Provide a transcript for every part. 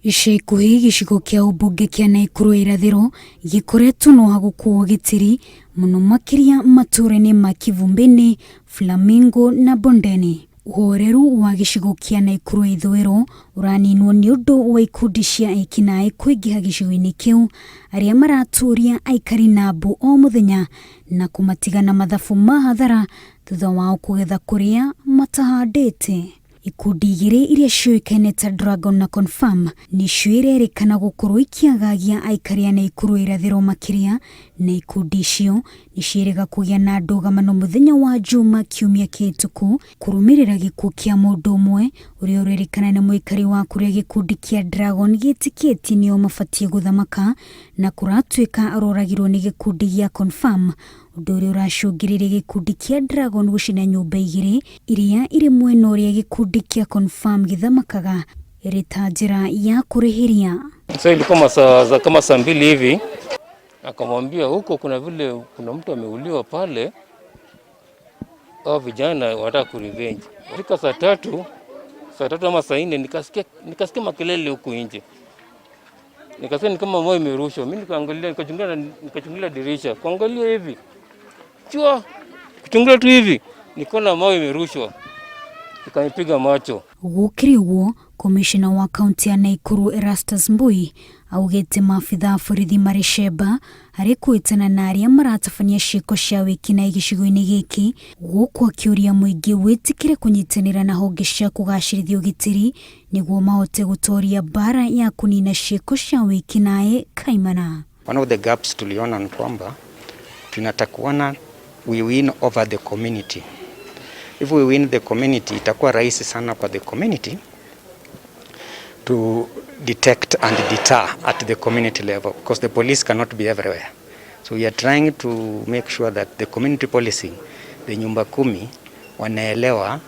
Ica ikuhĩ gĩcigo kĩa ũmbunge kĩa Naikuru irathiro gĩkoretwo no hagukuo gitiri mũno makĩria matũra-inĩ ma Kivumbi-inĩ, Flamingo na Bondeni. Ũhoreru wa gĩcigo kĩa Naikuru ithũĩro ũraninwo nĩ ũndũ wa ikundi cia aici na kũingĩha gĩcigo-inĩ kĩu, arĩa maratũria aikari na mbu o mũthenya na kũmatigana mathabu ma hathara thutha wao kũgetha kũrĩa matahandĩte. Ikundi igĩrĩ iria ciũĩkaine ta Dragon na Confirm nĩcio irerĩkana gũkorwo ikĩagagia aikari a Naikuru irathiro makĩria, na ikundi icio nĩciĩrĩga kũgĩa na ndũgamano mũthenya wa Juma kiumia kĩhĩtũku kũrũmĩrĩra gĩkuũ kĩa mũndũ ũmwe ũrĩa ũrerĩkana nĩ mũikari wa kũrĩa gĩkundi kĩa Dragon gĩtĩkĩtie nĩo mabatiĩ gũthamaka na kũratuĩka aroragirwo nĩ gĩkundi gĩa Confirm, ũndũ ũrĩa ũracũngĩrĩria gĩkundi kĩa Dragon gũcina nyũmba igĩrĩ iria irĩ mwena ũrĩa gĩkundi kĩa Confirm gĩthamakaga, ĩrĩ ta njĩra ya kũrĩhĩria. Sasa ilikuwa masaa kama saa 2 hivi, akamwambia huko kuna mtu ameuliwa pale, hao vijana wanataka kurevenge. Fika saa 3 ama saa 4 nikasikia makelele huko nje. Nikasikia ni kama moyo imerushwa. Mimi nikaangalia, nikachungulia dirisha. Kuangalia hivi. Kuchungulia tu hivi. Nikaona moyo imerushwa. Nikanipiga macho. Gũkĩrĩ ũguo, komishina wa kaunti ya Naikuru Erastus Mbui augĩte maabitha a borithi marĩ cemba harĩ kwĩtana na arĩa maratabania ciĩko cia wĩkinaĩ gĩcigo-inĩ gĩkĩ, gũkũ akĩũria mũingĩ wĩtĩkĩre kũnyitanĩra na honge cia kũgacĩrithia ũgitĩri nĩguo mahote gũtooria mbara ya kũnina ciĩko cia wĩkinaĩ kaimana. One of the gaps tuliona ni kwamba tunatakuana we win over the community. If we win the community, itakuwa rahisi sana kwa the community to detect and deter at the community level, because the police cannot be everywhere. So we are trying to make sure that the community policing, the nyumba 10 wanaelewa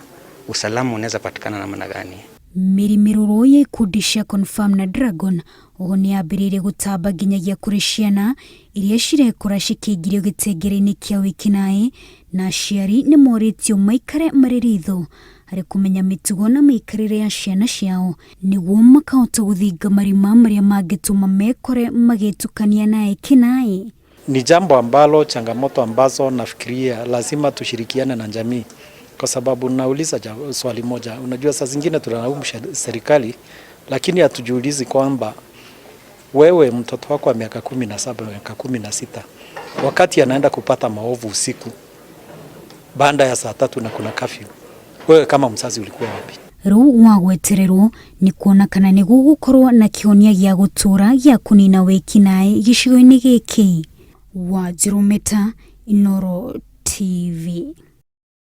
usalama unaweza patikana namna gani. Mĩrimĩrũrũ ya ikundi cia Confirm na Dragon oho nĩ yambĩrĩirie gũtamba nginyagia kũrĩ ciana iria cirekora cikĩingĩrio gĩtengere-inĩ kĩa wĩkinaĩ, na aciari nĩ morĩtio maikare marĩ ritho harĩ kũmenya mĩtugo na mĩikarĩre ya ciana ciao nĩguo makahota gũthinga marima marĩa mangĩtũma mekore magĩtukania na wĩkinaĩ. Ni jambo ambalo, changamoto ambazo nafikiria lazima tushirikiane na jamii, kwa sababu nauliza swali moja. Unajua saa zingine tunalaumu serikali, lakini hatujiulizi kwamba wewe mtoto wako wa miaka 17, miaka 16, wakati anaenda kupata maovu usiku baada ya saa 3 na kuna curfew, wewe kama mzazi ulikuwa wapi? Rĩu wa gwetererwo nĩ kuona kana nĩ gũgũkorwo na kĩhonia gĩa gũtũra gĩa kũnina wĩkinaĩ gĩcigo-inĩ gĩkĩ. Wanjirũ Meta, Inooro TV.